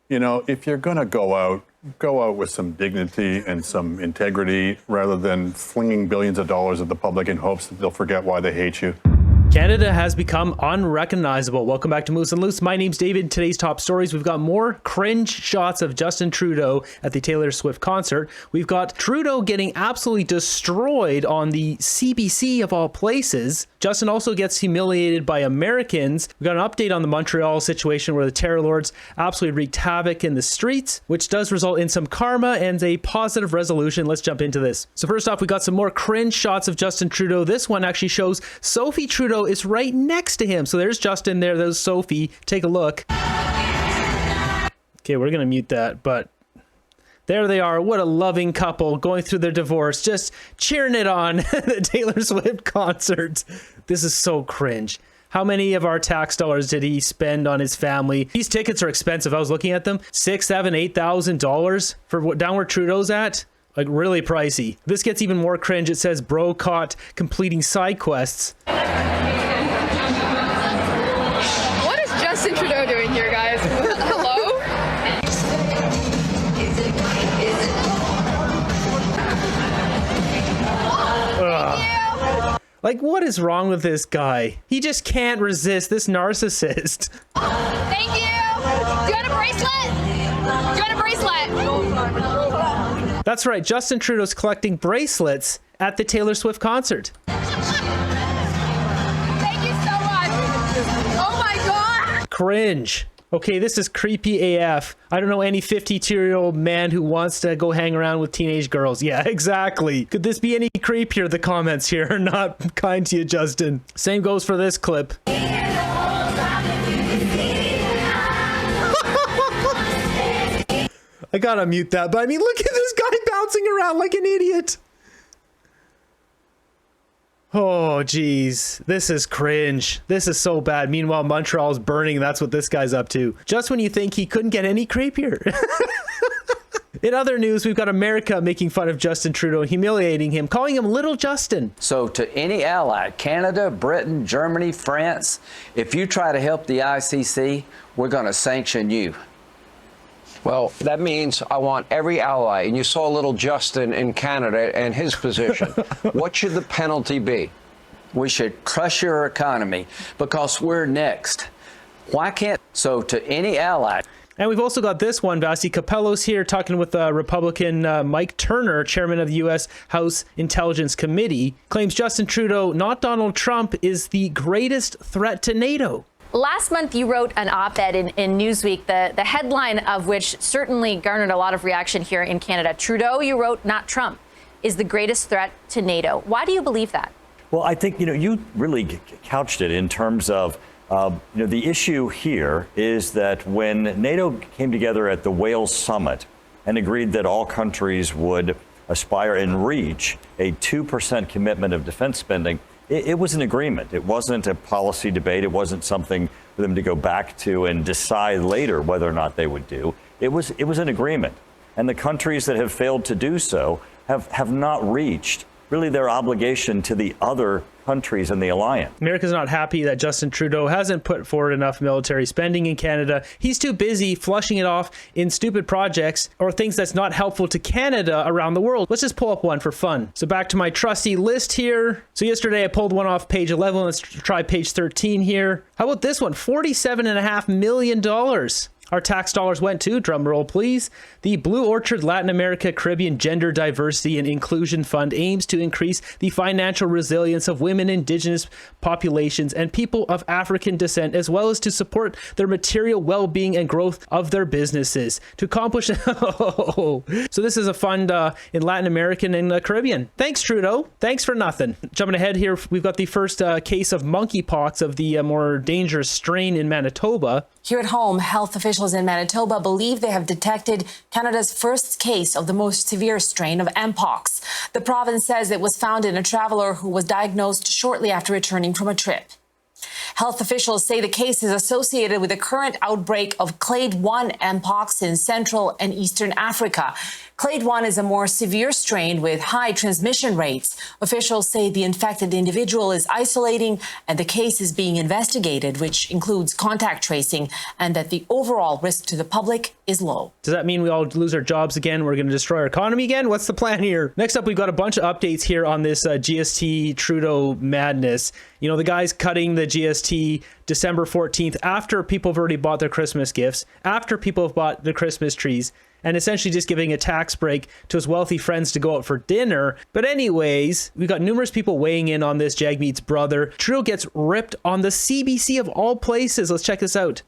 You know, if you're going to go out with some dignity and some integrity rather than flinging billions of dollars at the public in hopes that they'll forget why they hate you. Canada has become unrecognizable. Welcome back to Moose and Loose. My name's David. Today's top stories. We've got more cringe shots of Justin Trudeau at the Taylor Swift concert. We've got Trudeau getting absolutely destroyed on the CBC of all places. Justin also gets humiliated by Americans. We've got an update on the Montreal situation where the terror lords absolutely wreaked havoc in the streets, which does result in some karma and a positive resolution. Let's jump into this. So first off, we got some more cringe shots of Justin Trudeau. This one actually shows Sophie Trudeau is right next to him. So there's Justin there, there's Sophie. Take a look. Okay, we're gonna mute that, but there they are. What a loving couple going through their divorce, just cheering it on the Taylor Swift concert. This is so cringe. How many of our tax dollars did he spend on his family? These tickets are expensive. I was looking at them. $6,000, $8,000 for down where Trudeau's at. Like, really pricey. This gets even more cringe. It says bro caught completing side quests. What is Justin Trudeau doing here, guys? Hello? Like, what is wrong with this guy? He just can't resist this narcissist. Thank you. Do you want a bracelet? Do you want a bracelet? That's right. Justin Trudeau's collecting bracelets at the Taylor Swift concert. Thank you so much. Oh my God. Cringe. Okay, this is creepy AF. I don't know any 52-year-old man who wants to go hang around with teenage girls. Yeah, exactly. Could this be any creepier? The comments here are not kind to you, Justin. Same goes for this clip. I gotta mute that, but I mean, look at this guy bouncing around like an idiot. Oh, geez. This is cringe. This is so bad. Meanwhile, Montreal's burning. That's what this guy's up to. Just when you think he couldn't get any creepier. In other news, we've got America making fun of Justin Trudeau and humiliating him, calling him Little Justin. So to any ally, Canada, Britain, Germany, France, if you try to help the ICC, we're going to sanction you. Well, that means I want every ally, and you saw little Justin in Canada and his position. What should the penalty be? We should crush your economy because we're next. Why can't? So to any ally. And we've also got this one. Vasi Capello's here talking with Republican Mike Turner, chairman of the U.S. House Intelligence Committee, claims Justin Trudeau, not Donald Trump, is the greatest threat to NATO. Last month, you wrote an op-ed in Newsweek, the headline of which certainly garnered a lot of reaction here in Canada. Trudeau, you wrote, not Trump, is the greatest threat to NATO. Why do you believe that? Well, I think, you really couched it in terms of, the issue here is that when NATO came together at the Wales summit and agreed that all countries would aspire and reach a 2% commitment of defense spending, it was an agreement. It wasn't a policy debate. It wasn't something for them to go back to and decide later whether or not they would do. It was an agreement. And the countries that have failed to do so have not reached really their obligation to the other countries in the alliance. America's not happy that Justin Trudeau hasn't put forward enough military spending in Canada. He's too busy flushing it off in stupid projects or things that's not helpful to Canada around the world. Let's just pull up one for fun. So back to my trusty list here. So yesterday I pulled one off page 11. Let's try page 13 here. How about this one? $47.5 million. Our tax dollars went to, drumroll please, the Blue Orchard Latin America Caribbean Gender Diversity and Inclusion Fund aims to increase the financial resilience of women, Indigenous populations, and people of African descent, as well as to support their material well-being and growth of their businesses. To accomplish, so this is a fund in Latin American and Caribbean. Thanks, Trudeau. Thanks for nothing. Jumping ahead here, we've got the first case of monkeypox of the more dangerous strain in Manitoba. Here at home, health officials in Manitoba believe they have detected Canada's first case of the most severe strain of Mpox. The province says it was found in a traveler who was diagnosed shortly after returning from a trip. Health officials say the case is associated with the current outbreak of Clade 1 Mpox in Central and Eastern Africa. Clade 1 is a more severe strain with high transmission rates. Officials say the infected individual is isolating and the case is being investigated, which includes contact tracing, and that the overall risk to the public is low. Does that mean we all lose our jobs again? We're going to destroy our economy again? What's the plan here? Next up, we've got a bunch of updates here on this GST Trudeau Madness. You know, the guy's cutting the GST December 14th after people have already bought their Christmas gifts, after people have bought the Christmas trees, and essentially just giving a tax break to his wealthy friends to go out for dinner. But anyways, we've got numerous people weighing in on this. Jagmeet's brother. Trudeau gets ripped on the CBC of all places. Let's check this out.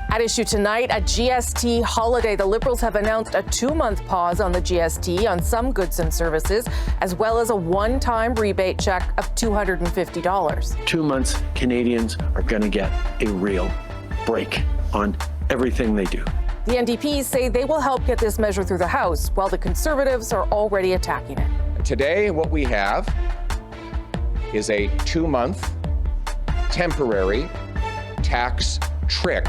At issue tonight, a GST holiday. The Liberals have announced a 2-month pause on the GST on some goods and services, as well as a one-time rebate check of $250. 2 months, Canadians are going to get a real break on everything they do. The NDPs say they will help get this measure through the House, while the Conservatives are already attacking it. Today, what we have is a 2-month temporary tax trick.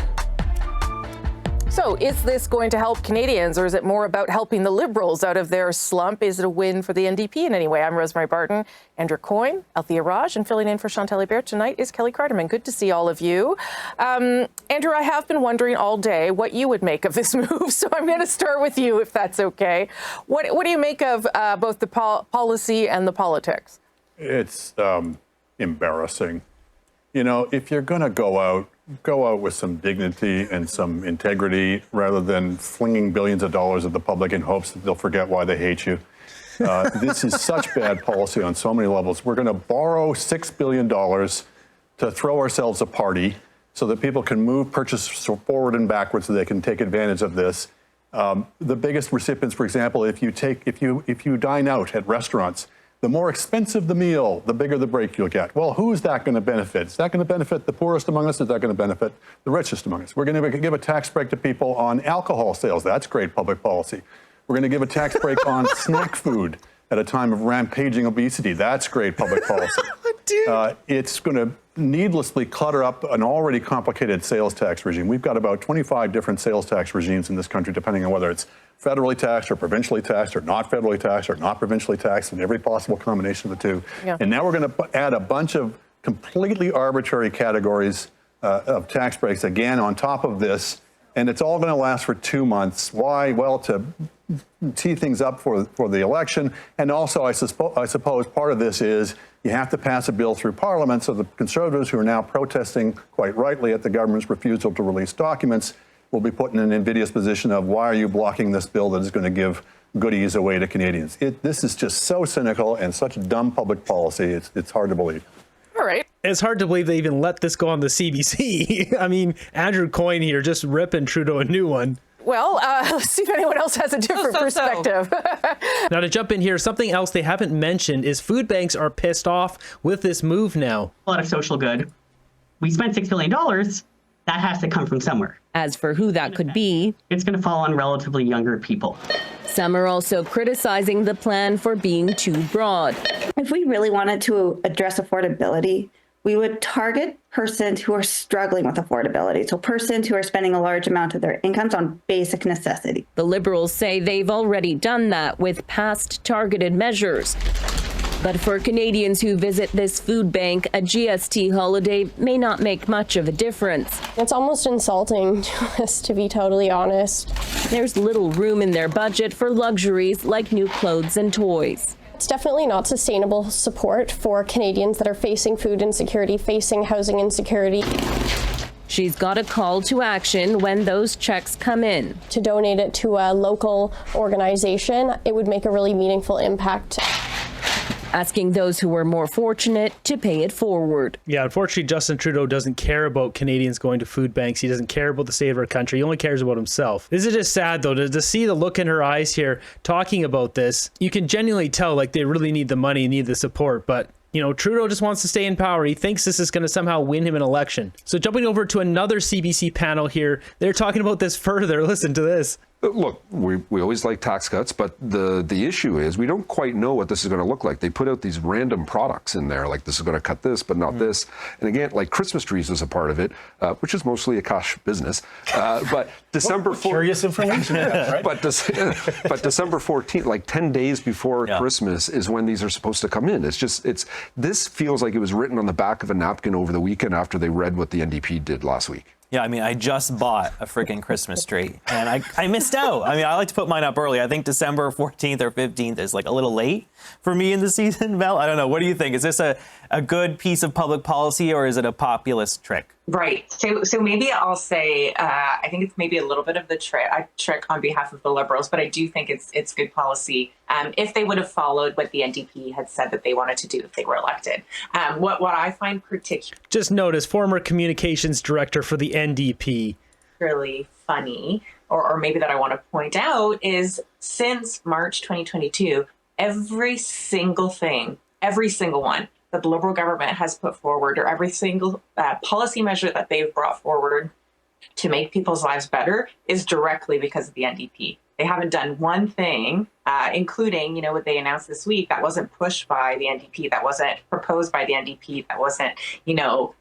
So is this going to help Canadians, or is it more about helping the Liberals out of their slump? Is it a win for the NDP in any way? I'm Rosemary Barton, Andrew Coyne, Althea Raj, and filling in for Chantal Hébert tonight is Kelly Carterman. Good to see all of you. Andrew, I have been wondering all day what you would make of this move, so I'm going to start with you, if that's okay. What do you make of both the policy and the politics? It's embarrassing. You know, if you're going to go out with some dignity and some integrity rather than flinging billions of dollars at the public in hopes that they'll forget why they hate you. This is such bad policy on so many levels. We're going to borrow $6 billion to throw ourselves a party so that people can move purchase forward and backwards so they can take advantage of this. The biggest recipients, for example, if you dine out at restaurants, the more expensive the meal, the bigger the break you'll get. Well, who's that going to benefit? Is that going to benefit the poorest among us? Is that going to benefit the richest among us? We're going to give a tax break to people on alcohol sales. That's great public policy. We're going to give a tax break on snack food at a time of rampaging obesity. That's great public policy. It's going to needlessly clutter up an already complicated sales tax regime. We've got about 25 different sales tax regimes in this country, depending on whether it's federally taxed or provincially taxed or not federally taxed or not provincially taxed, and every possible combination of the two. Yeah. And now we're going to add a bunch of completely arbitrary categories of tax breaks again on top of this, and it's all going to last for 2 months. Why? Well, to tee things up for the election, and also I suppose part of this is you have to pass a bill through Parliament, so the Conservatives, who are now protesting quite rightly at the government's refusal to release documents, will be put in an invidious position of, why are you blocking this bill that is going to give goodies away to Canadians? This is just so cynical and such dumb public policy. It's hard to believe. All right. It's hard to believe they even let this go on the CBC. I mean, Andrew Coyne here just ripping Trudeau a new one. Well, let's see if anyone else has a different perspective. Now, to jump in here, something else they haven't mentioned is food banks are pissed off with this move now. A lot of social good. We spent $6 billion. That has to come from somewhere. As for who that could be, it's going to fall on relatively younger people. Some are also criticizing the plan for being too broad. If we really wanted to address affordability, we would target persons who are struggling with affordability, so persons who are spending a large amount of their incomes on basic necessities. The Liberals say they've already done that with past targeted measures. But for Canadians who visit this food bank, a GST holiday may not make much of a difference. It's almost insulting to us, to be totally honest. There's little room in their budget for luxuries like new clothes and toys. It's definitely not sustainable support for Canadians that are facing food insecurity, facing housing insecurity. She's got a call to action when those checks come in. To donate it to a local organization, it would make a really meaningful impact. Asking those who are more fortunate to pay it forward. Yeah, unfortunately, Justin Trudeau doesn't care about Canadians going to food banks. He doesn't care about the state of our country. He only cares about himself. This is just sad, though, to see the look in her eyes here talking about this. You can genuinely tell, like, they really need the money, need the support, but you know, Trudeau just wants to stay in power. He thinks this is going to somehow win him an election. So jumping over to another CBC panel here, they're talking about this further. Listen to this. Look, we always like tax cuts, but the issue is we don't quite know what this is going to look like. They put out these random products in there, like this is going to cut this, but not this. And again, like Christmas trees was a part of it, which is mostly a cash business. But December 14th. Curious information. Right? But December 14th, like 10 days before Christmas, is when these are supposed to come in. This feels like it was written on the back of a napkin over the weekend after they read what the NDP did last week. Yeah, I mean, I just bought a freaking Christmas tree, and I missed out. I mean, I like to put mine up early. I think December 14th or 15th is like a little late for me in the season, Mel. I don't know. What do you think? Is this a good piece of public policy, or is it a populist trick? Right. So maybe I'll say I think it's maybe a little bit of the trick on behalf of the Liberals, but I do think it's good policy if they would have followed what the NDP had said that they wanted to do if they were elected. What I find just notice former communications director for the NDP. Really funny, or maybe that I want to point out, is since March 2022, every single one that the Liberal government has put forward, or every single policy measure that they've brought forward to make people's lives better, is directly because of the NDP. They haven't done one thing, including, what they announced this week, that wasn't pushed by the NDP, that wasn't proposed by the NDP, that wasn't,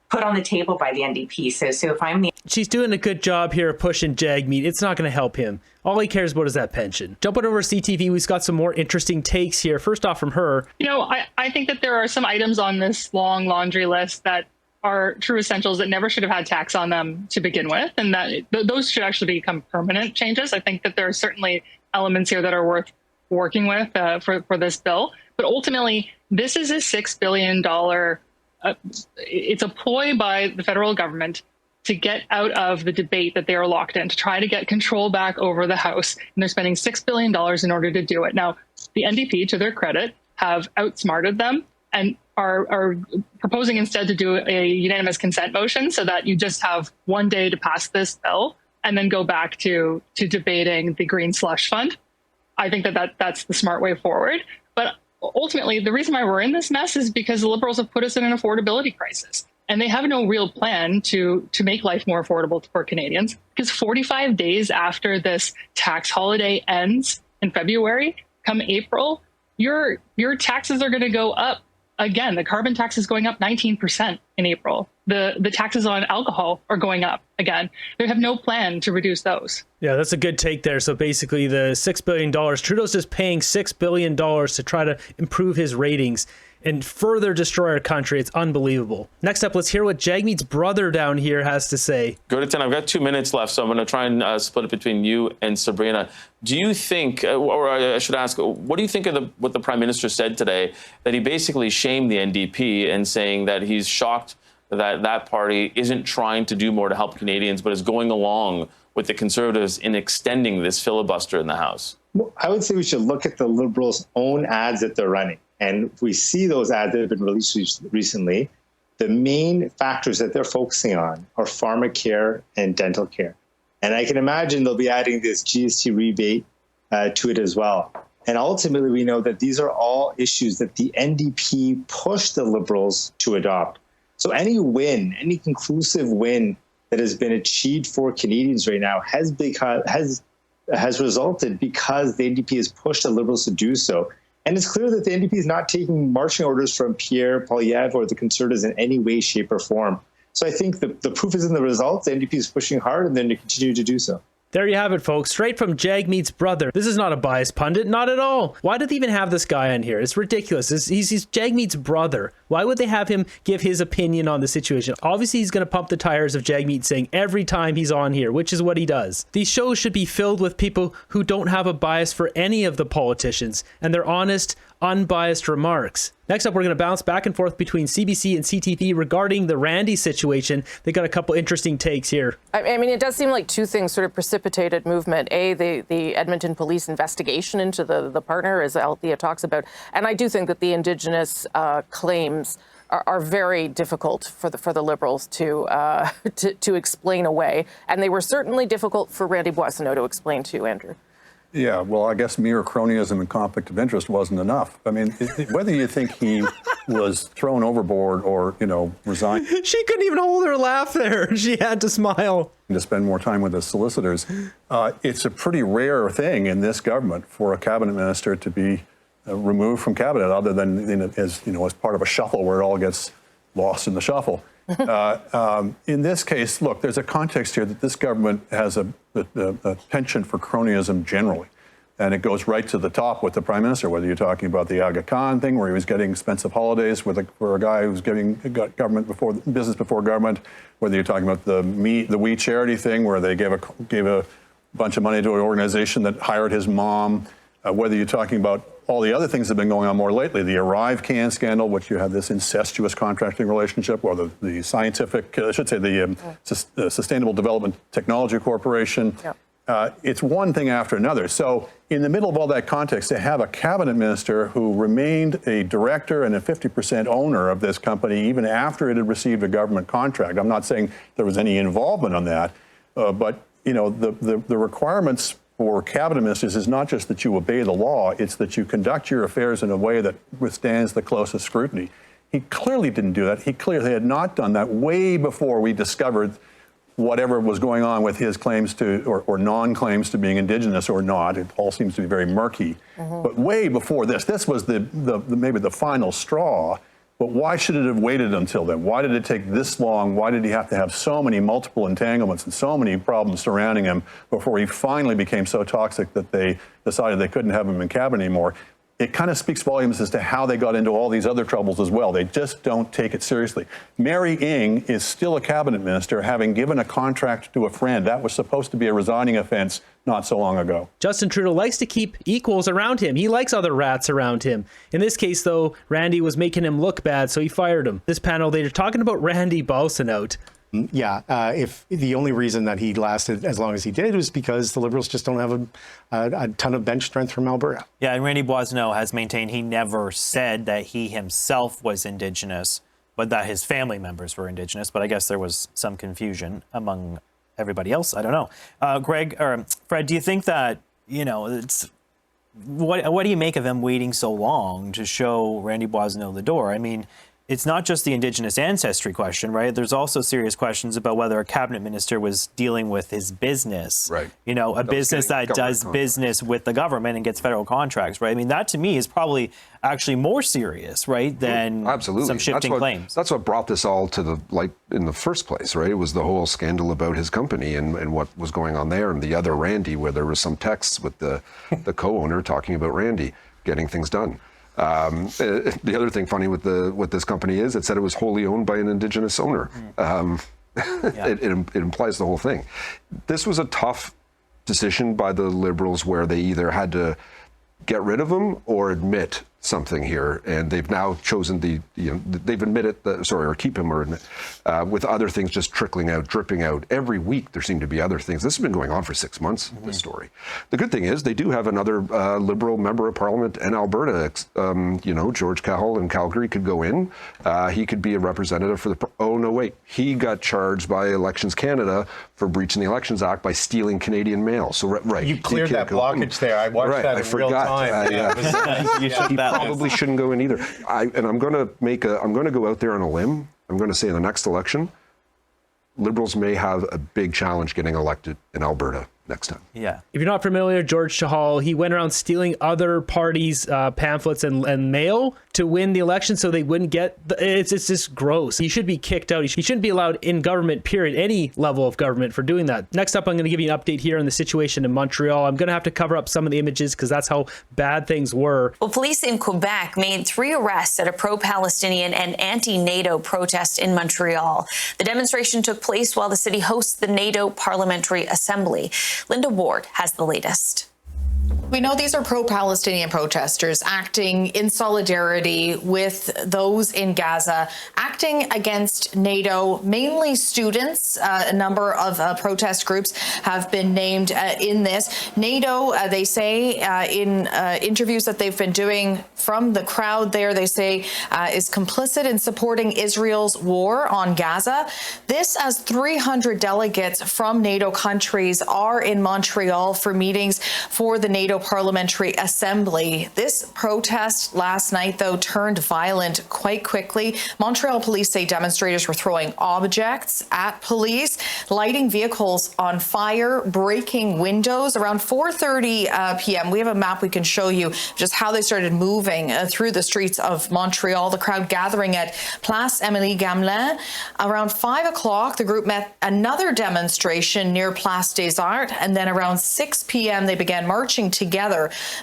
put on the table by the NDP. So if I'm the... She's doing a good job here pushing Jagmeet. It's not going to help him. All he cares about is that pension. Jumping over to CTV, we've got some more interesting takes here. First off from her. I think that there are some items on this long laundry list that are true essentials that never should have had tax on them to begin with, and that those should actually become permanent changes. I think that there are certainly elements here that are worth working with for this bill. But ultimately, this is a $6 billion, it's a ploy by the federal government to get out of the debate that they are locked in, to try to get control back over the House. And they're spending $6 billion in order to do it. Now, the NDP, to their credit, have outsmarted them and are proposing instead to do a unanimous consent motion so that you just have one day to pass this bill and then go back to debating the green slush fund. I think that's the smart way forward. But ultimately, the reason why we're in this mess is because the Liberals have put us in an affordability crisis. And they have no real plan to make life more affordable for Canadians, because 45 days after this tax holiday ends in February, come April, your taxes are going to go up again. The carbon tax is going up 19% in April. The taxes on alcohol are going up again. They have no plan to reduce those. Yeah, that's a good take there. So basically the $6 billion, Trudeau's just paying $6 billion to try to improve his ratings and further destroy our country. It's unbelievable. Next up, let's hear what Jagmeet's brother down here has to say. Go to 10. I've got 2 minutes left, so I'm going to try and split it between you and Sabrina. Do you think, or I should ask, what do you think of what the Prime Minister said today, that he basically shamed the NDP and saying that he's shocked that that party isn't trying to do more to help Canadians, but is going along with the Conservatives in extending this filibuster in the House? Well, I would say we should look at the Liberals' own ads that they're running. And if we see those ads that have been released recently, the main factors that they're focusing on are pharmacare and dental care. And I can imagine they'll be adding this GST rebate to it as well. And ultimately, we know that these are all issues that the NDP pushed the Liberals to adopt. So any win, any conclusive win that has been achieved for Canadians right now has resulted because the NDP has pushed the Liberals to do so. And it's clear that the NDP is not taking marching orders from Pierre Poilievre or the Conservatives in any way, shape, or form. So I think the proof is in the results. The NDP is pushing hard, and then to continue to do so. There you have it, folks. Straight from Jagmeet's brother. This is not a biased pundit, not at all. Why did they even have this guy on here? It's ridiculous. He's Jagmeet's brother. Why would they have him give his opinion on the situation? Obviously, he's going to pump the tires of Jagmeet Singh every time he's on here, which is what he does. These shows should be filled with people who don't have a bias for any of the politicians, and they're honest, unbiased remarks. Next up, we're going to bounce back and forth between CBC and CTV regarding the Randy situation. They got a couple interesting takes here. I mean, it does seem like two things sort of precipitated movement. A, the Edmonton police investigation into the partner, as Althea talks about. And I do think that the Indigenous claims are very difficult for the Liberals to explain away. And they were certainly difficult for Randy Boissonnault to explain to, Andrew. Yeah, well, I guess mere cronyism and conflict of interest wasn't enough. I mean, whether you think he was thrown overboard or, resigned. She couldn't even hold her laugh there. She had to smile. To spend more time with his solicitors. It's a pretty rare thing in this government for a cabinet minister to be removed from cabinet, other than as part of a shuffle where it all gets lost in the shuffle. In this case, look, there's a context here that this government has a penchant for cronyism generally. And it goes right to the top with the prime minister, whether you're talking about the Aga Khan thing, where he was getting expensive holidays for a guy who's got business before government, whether you're talking about the We Charity thing, where they gave a bunch of money to an organization that hired his mom, whether you're talking about all the other things that have been going on more lately, the Arrive Can scandal, which you had this incestuous contracting relationship, or the scientific, I should say, the Sustainable Development Technology Corporation. Yep. It's one thing after another. So in the middle of all that context, to have a cabinet minister who remained a director and a 50% owner of this company even after it had received a government contract. I'm not saying there was any involvement on that, but the requirements for cabinet ministers is not just that you obey the law, it's that you conduct your affairs in a way that withstands the closest scrutiny. He clearly didn't do that. He clearly had not done that way before we discovered whatever was going on with his claims to, or non-claims to being Indigenous or not. It all seems to be very murky. Mm-hmm. But way before this was maybe the final straw. But why should it have waited until then? Why did it take this long? Why did he have to have so many multiple entanglements and so many problems surrounding him before he finally became so toxic that they decided they couldn't have him in cabinet anymore? It kind of speaks volumes as to how they got into all these other troubles as well. They just don't take it seriously. Mary Ng is still a cabinet minister, having given a contract to a friend. That was supposed to be a resigning offense not so long ago. Justin Trudeau likes to keep equals around him. He likes other rats around him. In this case, though, Randy was making him look bad, so he fired him. This panel, they're talking about Randy Boisvert. Yeah, if the only reason that he lasted as long as he did was because the Liberals just don't have a ton of bench strength from Alberta. Yeah, and Randy Boisvert has maintained he never said that he himself was Indigenous, but that his family members were Indigenous. But I guess there was some confusion among everybody else. I don't know. Greg or Fred, do you think that, it's what do you make of them waiting so long to show Randy Boisvert the door? I mean, it's not just the Indigenous ancestry question, right? There's also serious questions about whether a cabinet minister was dealing with his business. Right. A business that does business with the government and gets federal contracts, right? I mean, that to me is probably actually more serious, right, than some shifting claims. That's what brought this all to the light in the first place, right? It was the whole scandal about his company and what was going on there, and the other Randy, where there was some texts with the co-owner talking about Randy getting things done. The other thing funny with this company is it said it was wholly owned by an Indigenous owner. It implies the whole thing. This was a tough decision by the Liberals where they either had to get rid of him or admit something here, and they've now chosen they've admitted or keep him or admit, with other things just trickling out, dripping out. Every week there seem to be other things. This has been going on for 6 months, this story. The good thing is they do have another Liberal member of Parliament in Alberta. George Cahill in Calgary could go in. He could be a representative for he got charged by Elections Canada for breaching the Elections Act by stealing Canadian mail. So you cleared that blockage there. I watched that in real time. You should probably shouldn't go in either. I'm going to go out there on a limb. I'm going to say in the next election, Liberals may have a big challenge getting elected in Alberta next time. Yeah. If you're not familiar, George Chahal, he went around stealing other parties' pamphlets and mail to win the election so they wouldn't get... It's just gross. He should be kicked out. He shouldn't be allowed in government, period, any level of government for doing that. Next up, I'm going to give you an update here on the situation in Montreal. I'm going to have to cover up some of the images because that's how bad things were. Well, police in Quebec made 3 arrests at a pro-Palestinian and anti-NATO protest in Montreal. The demonstration took place while the city hosts the NATO Parliamentary Assembly. Linda Ward has the latest. We know these are pro-Palestinian protesters acting in solidarity with those in Gaza, acting against NATO, mainly students. A number of protest groups have been named in this. NATO, they say in interviews that they've been doing from the crowd there, they say is complicit in supporting Israel's war on Gaza. This as 300 delegates from NATO countries are in Montreal for meetings for the NATO Parliamentary Assembly. This protest last night, though, turned violent quite quickly. Montreal police say demonstrators were throwing objects at police, lighting vehicles on fire, breaking windows. Around 4:30 p.m., we have a map we can show you just how they started moving through the streets of Montreal. The crowd gathering at Place Émilie Gamelin. Around 5 o'clock, the group met another demonstration near Place des Arts, and then around 6 p.m., they began marching together.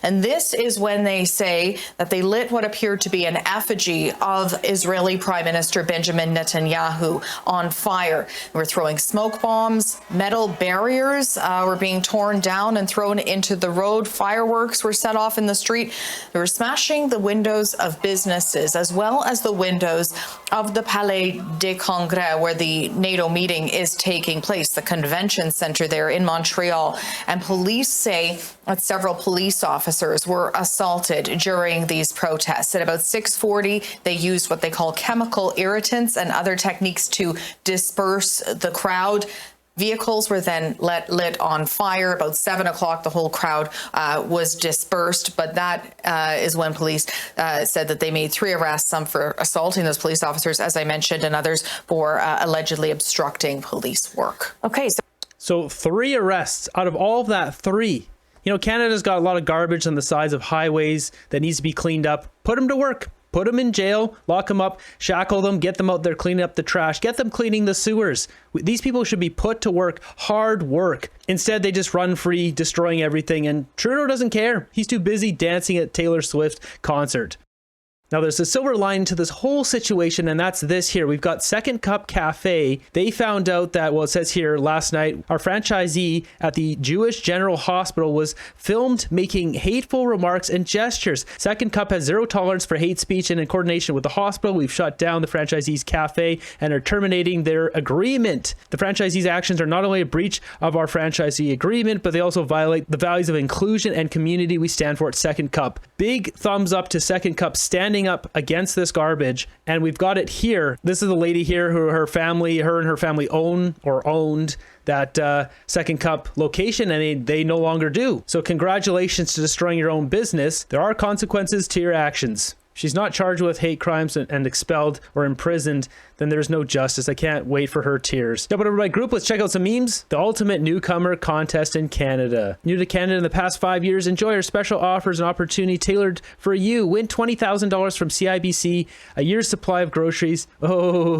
And this is when they say that they lit what appeared to be an effigy of Israeli Prime Minister Benjamin Netanyahu on fire. They were throwing smoke bombs, metal barriers were being torn down and thrown into the road. Fireworks were set off in the street. They were smashing the windows of businesses as well as the windows of the Palais des Congrès, where the NATO meeting is taking place, the convention center there in Montreal. And police say that several police officers were assaulted during these protests. At about 6:40, they used what they call chemical irritants and other techniques to disperse the crowd. Vehicles were then lit on fire. About 7 o'clock, the whole crowd was dispersed. But that is when police said that they made 3 arrests, some for assaulting those police officers, as I mentioned, and others for allegedly obstructing police work. Okay. So 3 arrests out of all of that 3. You know, Canada's got a lot of garbage on the sides of highways that needs to be cleaned up. Put them to work. Put them in jail, lock them up, shackle them, get them out there cleaning up the trash, get them cleaning the sewers. These people should be put to work, hard work. Instead, they just run free, destroying everything. And Trudeau doesn't care. He's too busy dancing at Taylor Swift's concert. Now, there's a silver lining to this whole situation, and that's this here. We've got Second Cup Cafe. They found out that, well, it says here last night, our franchisee at the Jewish General Hospital was filmed making hateful remarks and gestures. Second Cup has zero tolerance for hate speech, and in coordination with the hospital, we've shut down the franchisee's cafe and are terminating their agreement. The franchisee's actions are not only a breach of our franchisee agreement, but they also violate the values of inclusion and community we stand for at Second Cup. Big thumbs up to Second Cup standing up against this garbage, and we've got it here. This is the lady here who her and her family owned that Second Cup location, and they no longer do. So congratulations to destroying your own business. There are consequences to your actions. She's not charged with hate crimes and expelled or imprisoned, then there's no justice. I can't wait for her tears. Now, but everybody group, let's check out some memes. The Ultimate Newcomer Contest in Canada. New to Canada in the past 5 years, enjoy our special offers and opportunity tailored for you. Win $20,000 from CIBC, a year's supply of groceries. Oh,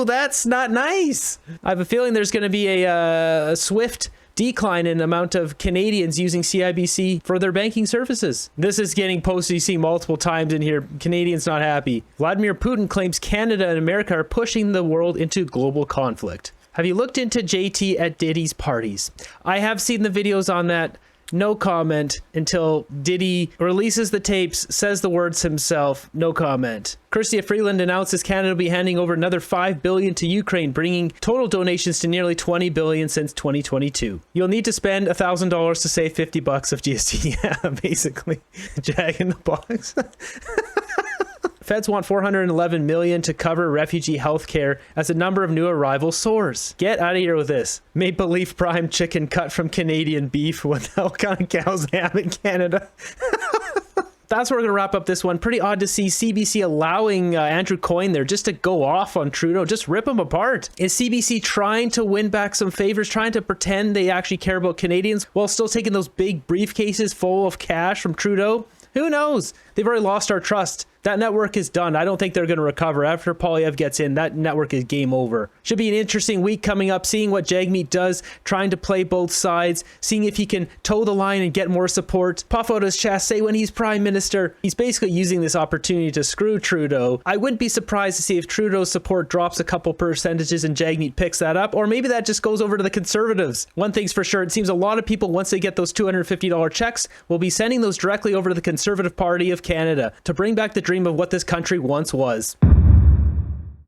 that's not nice. I have a feeling there's going to be a swift decline in the amount of Canadians using CIBC for their banking services. This is getting posted, you see multiple times in here. Canadians not happy. Vladimir Putin claims Canada and America are pushing the world into global conflict. Have you looked into JT at Diddy's parties? I have seen the videos on that. No comment until Diddy releases the tapes, says the words himself. No comment. Chrystia Freeland announces Canada will be handing over another $5 billion to Ukraine, bringing total donations to nearly $20 billion since 2022. You'll need to spend $1,000 to save $50 of GST. Yeah, basically. Jack in the box. Feds want $411 million to cover refugee health care as the number of new arrivals soars. Get out of here with this. Maple Leaf Prime chicken cut from Canadian beef. What the hell kind of cows they have in Canada? That's where we're going to wrap up this one. Pretty odd to see CBC allowing Andrew Coyne there just to go off on Trudeau, just rip him apart. Is CBC trying to win back some favors, trying to pretend they actually care about Canadians while still taking those big briefcases full of cash from Trudeau? Who knows? They've already lost our trust. that network is done. I don't think they're going to recover. After Poilievre gets in, that network is game over. Should be an interesting week coming up, seeing what Jagmeet does, trying to play both sides, seeing if he can toe the line and get more support, puff out his chest, say when he's prime minister, he's basically using this opportunity to screw Trudeau. I wouldn't be surprised to see if Trudeau's support drops a couple percentages and Jagmeet picks that up, or maybe that just goes over to the Conservatives. One thing's for sure, it seems a lot of people, once they get those $250 checks, will be sending those directly over to the Conservative Party of Canada to bring back the dream of what this country once was.